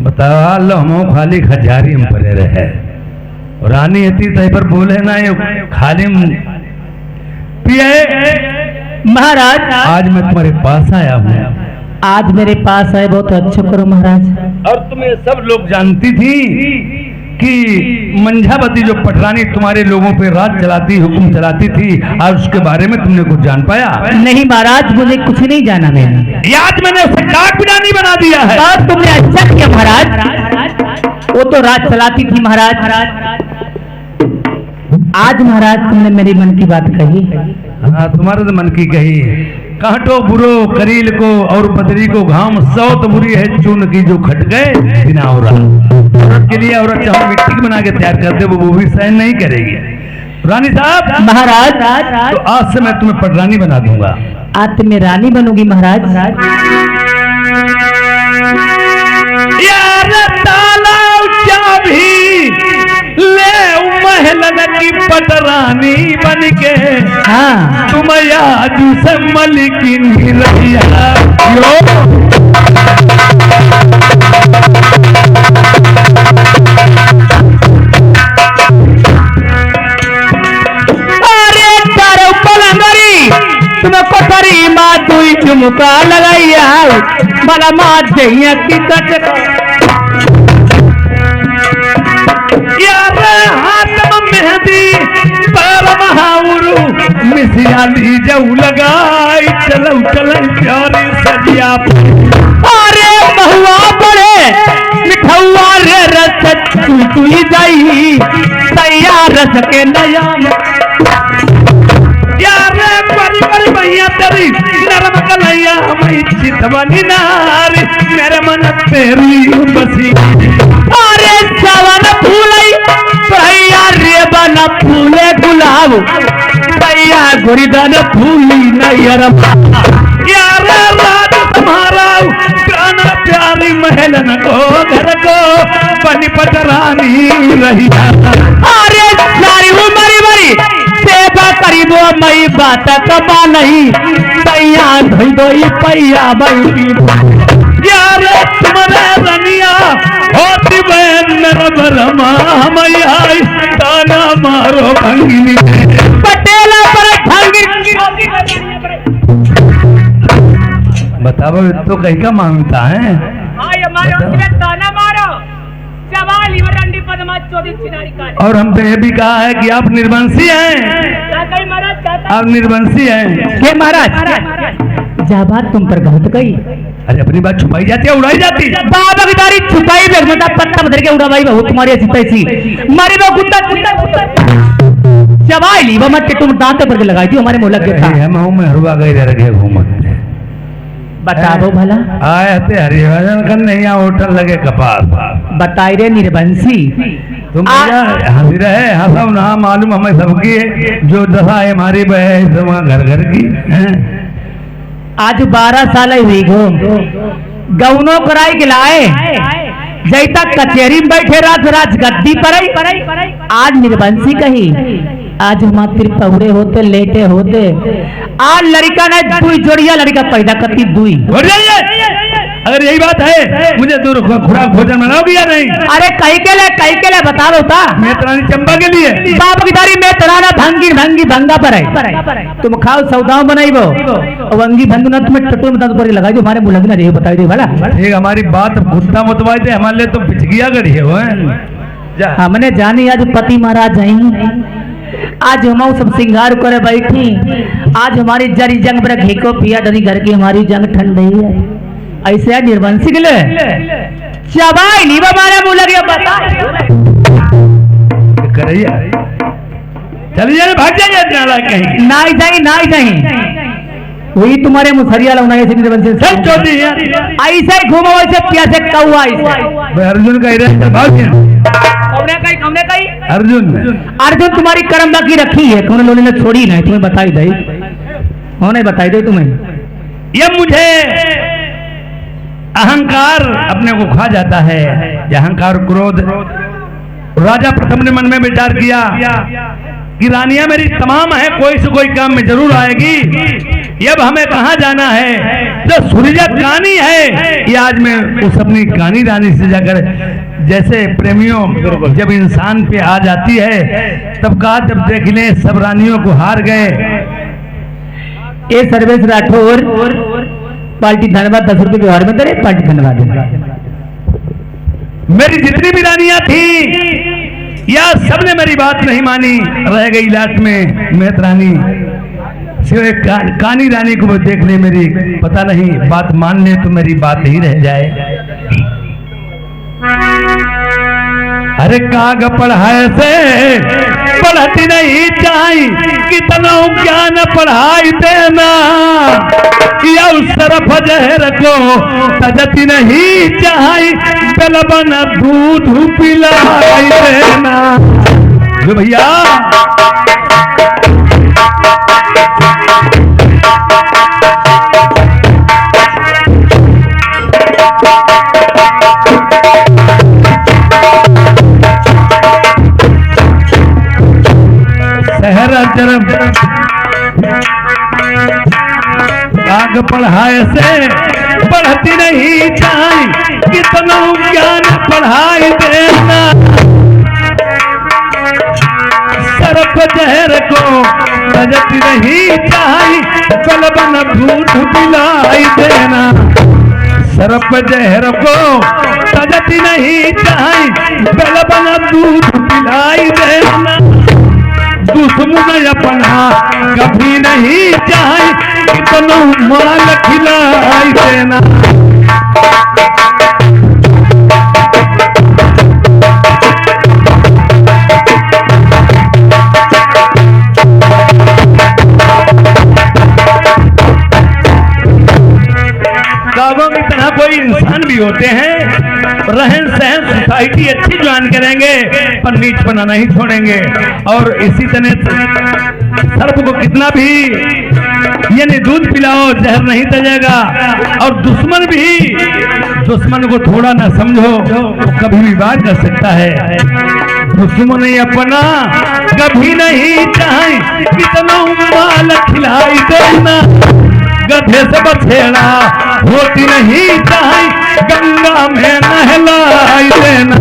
बता लो हम खाली खजारी हम परे रहे रानी हती तय पर बोले ना ये खाली पिए। महाराज आज मैं तुम्हारे पास आया हूँ। आज मेरे पास आए बहुत अच्छा करो महाराज। और तुम्हें सब लोग जानती थी कि मंझावती जो पटरानी तुम्हारे लोगों पे राज चलाती हुक्म चलाती थी, आज उसके बारे में तुमने कुछ जान पाया? नहीं महाराज, मुझे कुछ नहीं जाना मैंने। आज मैंने उसे काट पिटानी बना दिया है। और तुमने अच्छा किया महाराज, वो तो राज चलाती थी महाराज। आज महाराज तुमने मेरी मन की बात कही। हाँ, तुम्हारे तो मन की कही। कांटो बुरो करील को और बदरी को घाम, सौ तो बुरी है चून की जो खट गए बिना हो रहा। औरत के लिए औरत चाहे मिट्टी की बना के तैयार कर दे, वो भी सहन नहीं करेगी। रानी साहब महाराज, तो आज से मैं तुम्हें पटरानी बना दूंगा। आज तुम्हें रानी बनोगी महाराज। यार ताला चाबी ले महलन की पटरानी बन के, हाँ तुम आज से मलिकिन रहिया यो। अरे तारो पलंगरी तुम्हें कोठरी माँ दुई झुमका लगाइया बड़ा माँ जइया की कट। यार हाथ में मेहंदी पैर महाउरू मिसियाली जाऊ लगाई, चलो चलो प्यारी सदिया। अरे बहुआ बड़े मिठौआ रे रस चुई जाई तैयार रस के नया। यार बड़ी बड़ी भैया तेरी नरम कलैया मैं चितवनी नारी मेरे मन तेरी बसी। अरे सवन फूलई भैया रे बन फूले गुलाब भैया गुरिदन फूली नैयर। यार राज तुम्हारा प्राण प्यारी महलन को घर को बनी पटरानी रही। अरे सारी उमरी बड़ी सेवा करीबो मई बात कबा नहीं भैया धोई धोई पैया बैठी। यार तुम्हारे रनिया होती बहन मेरा बरमा मैया ताना मारो भंगिनी पटेला पर बताओ तो कहीं का मांगता है। ताना मारो और हम तो ये भी कहा है कि आप निर्वंशी हैं। आप निर्वंशी हैं। के महाराज जा बात तुम पर गलत गई। अरे अपनी बात छुपाई जाती है उड़ाई जाती है। बाबा की तारी छुपाई बेगमता पत्ता बदल के उड़ा भाई बहुत तुम्हारी ऐसी तैसी मारी वो कुत्ता चबाई ली वो मत के तुम दांत पर लगाई थी हमारे मुंह लग गया था। हम में हरवा गई रखे घूमत बताओ भला आए थे हरिभजन करने यहाँ होटल लगे कपास बताई रे निर्वंशी तुम हंसी रहे हंसा ना मालूम हमें सबकी जो दशा है हमारी बह घर घर की। आज 12 साल हुई गो गौनो कराई के लाए जय तक कचहरी में बैठे राज गद्दी पर आज निर्वंशी कही आज हम पौड़े होते लेटे होते आज लड़का ने दुई जोड़िया लड़का पैदा करती दुई। अगर यही बात है मुझे दूर खुराक भोजन बनाओगी या नहीं? अरे कहीं के लिए बता दो था मैं तरानी चंपा के लिए बाप की दारी में तराना भंगी भंगा पर है तुम खाओ सौदाओं बनाई वो वंगी भंग ना तुम्हें टटोर में दांत पर लगाई दो हमारे मुंह लगना रही बताई दे भला। ठीक हमारी बात गुस्सा मतवाई थे हमारे लिए तो पिछगिया गढ़ी है वो हमने जानी आज पति महाराज जाएंगे आज हम सब सिंगार करे बैठी आज हमारी जरी जंग पर घी को पिया डरी घर की हमारी जंग ठंडी है ऐसे निर्वंशी के लिए चबाई नहीं हमारे मुंह लगे बता करैया चलिए जाए भाग जाइए कहीं नहीं जाए वही तुम्हारे मुसरिया लगना है निर्वंशी सब छोटी है ऐसे ही घूमो वैसे प्यासे कौआ ऐसे अर्जुन का इरादा भाग कौने कही अर्जुन तुम्हारी कर्म की रखी है कौन लोगों ने छोड़ी नहीं तुम्हें बताई दे हो नहीं बताई दे तुम्हें। ये मुझे अहंकार अपने को खा जाता है अहंकार क्रोध। राजा प्रथम ने मन में विचार किया कि रानियां मेरी तमाम है कोई से कोई काम में जरूर आएगी ये अब हमें कहाँ जाना है। जो सूरजा कानी है, ये आज मैं उस अपनी कानी रानी से जाकर, जैसे प्रेमियों जब इंसान पे आ जाती है तब कहा जब देख लें सब रानियों को हार गए। ये सर्वेश राठौर पार्टी धन्यवाद 10 रुपए व्यवहार में करे पार्टी धन्यवाद। मेरी जितनी भी रानियां थी या सबने मेरी बात नहीं मानी, रह गई लास्ट में मेहत रानी सिवाय कानी रानी को वो देख ले मेरी, पता नहीं बात मान ले तो मेरी बात ही रह जाए। अरे काग पढ़ाए से पढ़ती नहीं चाही, कितना ज्ञान पढ़ाई देना, या उस तरफ जहर को तजती नहीं चाही, बेलबन दूध पिलाई देना। जो भैया आग पढ़ाए से पढ़ती नहीं चाही, कितना ज्ञान पढ़ाई देना, सरफ जहर को तजती नहीं चाही, कलबन दूध पिलाई देना। सरफ जहर को तजती नहीं चाही, कलबन दूध पिलाई देना। दुश्मन अपना कभी नहीं चाहे, कितना माल खिलाई देना। कागों की तरह कोई इंसान भी होते हैं, रहन सहन सोसाइटी अच्छी ज्वाइन करेंगे पर नीच पना नहीं छोड़ेंगे। और इसी तरह सर्प को कितना भी यानी दूध पिलाओ जहर नहीं तजेगा। और दुश्मन भी, दुश्मन को थोड़ा ना समझो तो कभी भी वार कर सकता है। दुश्मन अपना कभी नहीं चाहे, कितना माल खिलाई देना। गधे से बछेड़ा होती नहीं चाहे, गंगा में नहलाई देना।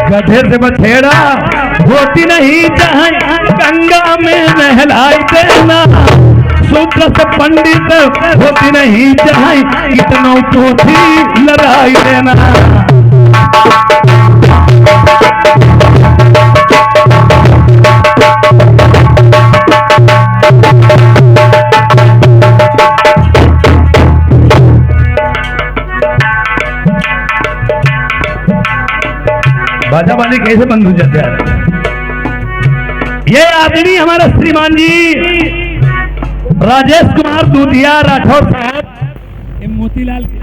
गधे से बछेड़ा होती नहीं चाहे, गंगा में नहलाई देना। सूत्र से पंडित होती नहीं चाहे, इतनों को थी लड़ाई देना। बाजा वाले कैसे बंद हो जाते हैं। ये आदमी हमारा श्रीमान जी राजेश कुमार दूधिया राठौर साहब मोतीलाल के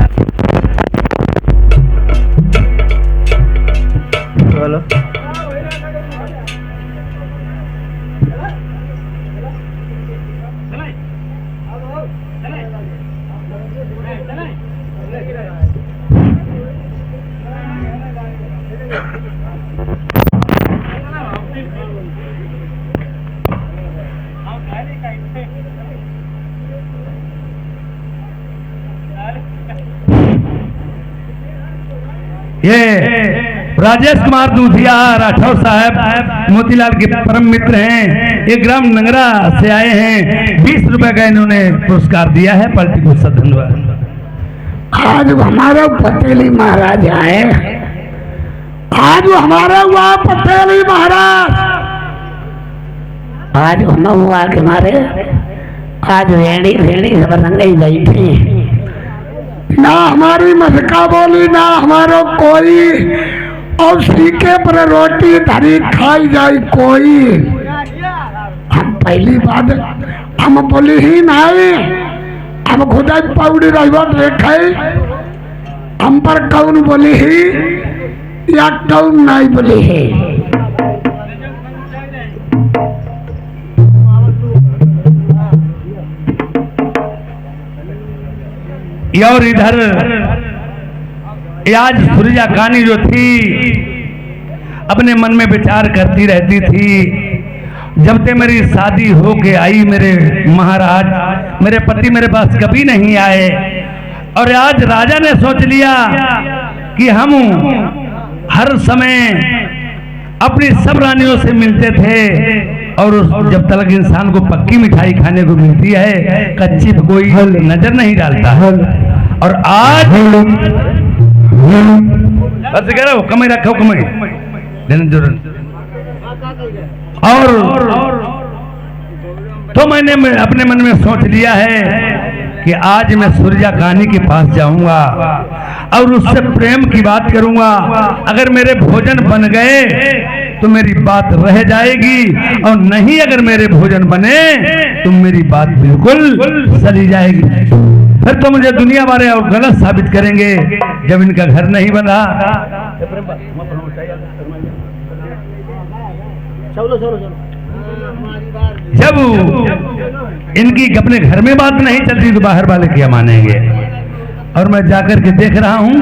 बोलो। ये राजेश कुमार दूधिया राठौर साहब मोतीलाल के परम मित्र हैं। ये ग्राम नंगरा से आए हैं। 20 रुपए का इन्होंने पुरस्कार दिया है। पार्टी को सब धन्यवाद। आज हमारा पटेली महाराज आए, आज हमारा हुआ पटेली महाराज, आज हम हुआ के मारे आज वेणी वेणी सब रंगई बैठी, ना हमारी मस्का बोली ना हमारो कोई, और सीके पर रोटी धरी खाई जाए कोई। हम पहली बात हम बोली ही नहीं, हम खुदा पौड़ी रही देखे, हम पर कौन बोली ही या कौन नहीं बोली है। और इधर आज सुरजा कानी जो थी अपने मन में विचार करती रहती थी। जब से मेरी शादी हो के आई मेरे महाराज, मेरे पति मेरे पास कभी नहीं आए, और आज राजा ने सोच लिया कि हम हर समय अपनी सब रानियों से मिलते थे, और जब तक इंसान को पक्की मिठाई खाने को मिलती है कच्ची पे कोई नजर नहीं डालता। और आज बस कह रहा हूँ कमाई रखो कमाई, और तो मैंने अपने मन में सोच लिया है कि आज मैं सुरजा कानी के पास जाऊंगा और उससे प्रेम की बात करूंगा। अगर मेरे भोजन बन गए तो मेरी बात रह जाएगी, और नहीं अगर मेरे भोजन बने तो मेरी बात बिल्कुल चली जाएगी। फिर तो मुझे दुनिया वाले और गलत साबित करेंगे जब इनका घर नहीं बना। जब इनकी अपने घर में बात नहीं चलती तो बाहर वाले क्या मानेंगे। और मैं जाकर के देख रहा हूं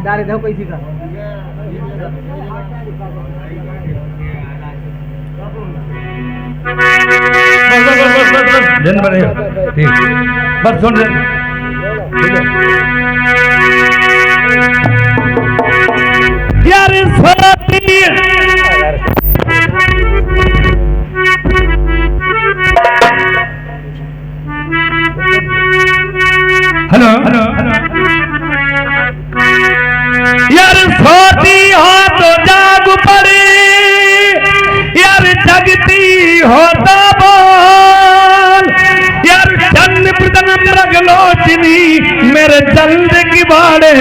डाले दो कैसी का दिन भर ठीक बस सुन रहे यार हेलो हेलो यार सोती हो तो जाग पड़ी, यार जगती हो तो बोल, यार चंद प्रदन मृगलोचनी मेरे जल्द की बाड़े।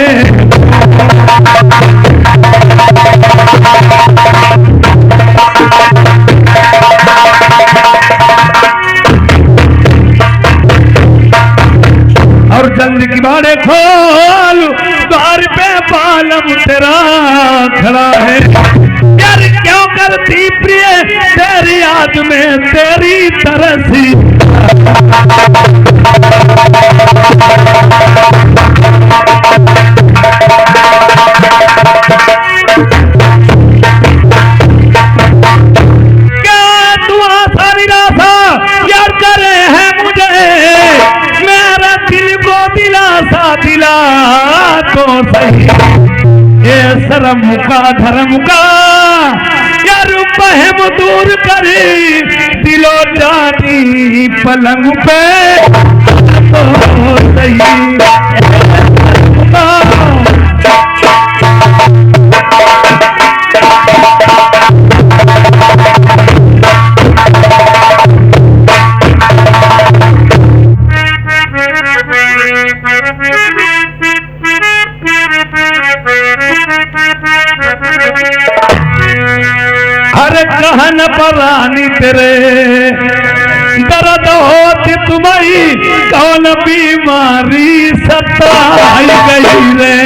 और जल्द की बाड़े खोल, द्वार पे पालम तेरा खड़ा है। यार क्यों करती प्रिय तेरी याद में तेरी तरसी। क्या तू आशा निराशा यार करे है मुझे, मेरा दिल को दिलासा दिला तो सही। ये शर्म का धर्म का यार बहम दूर करे, दिलो जानी पलंग पे तो सही। हर कहन परानी तेरे दर्द होती तुम्हारी, कौन बीमारी सताई गई रे।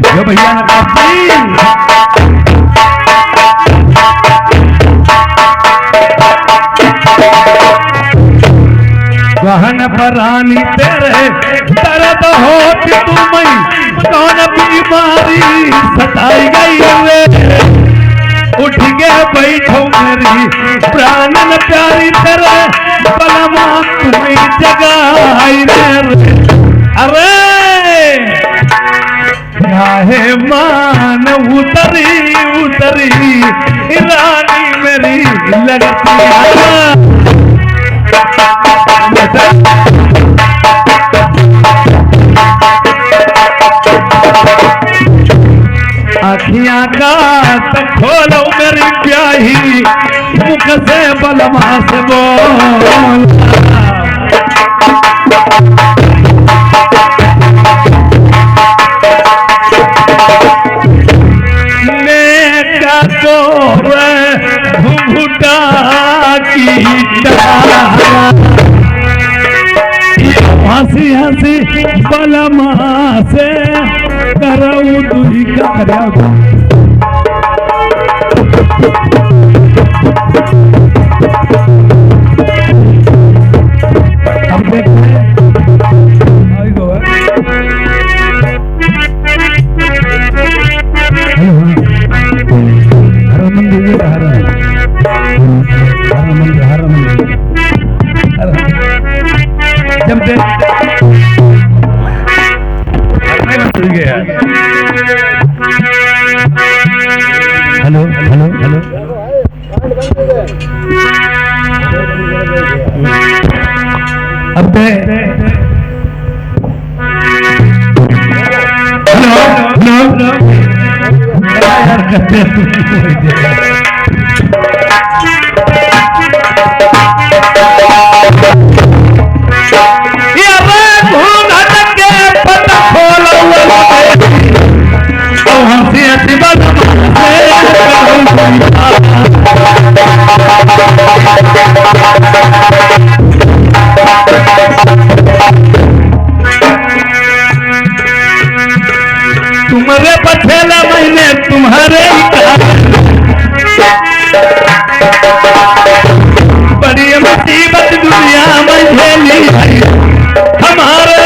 जो भैया ने कहा कहन परानी तेरे दर्द होती तुम्हारी, कौन बीमारी सताई गई रे। उठ के बैठो मेरी प्राणन प्यारी तेरे, बलमा तुम्हें जगाई रे। अरे चाहे मान उतरी उतरी रानी मेरी लगती है। अखियां का तो खोलो मेरी प्याही, मुख से बलमा से बोल। नेका को घुघुटा की हंसी हंसी बलमा से करऊ दुई का अब देखते हैं आई गो हर मंदिर जब दे हेलो हेलो हेलो अब दे हेलो हेलो यार करते तुम्हारे पछेला महीने तुम्हारे बड़ी मुसीबत दुनिया में झेली हमारे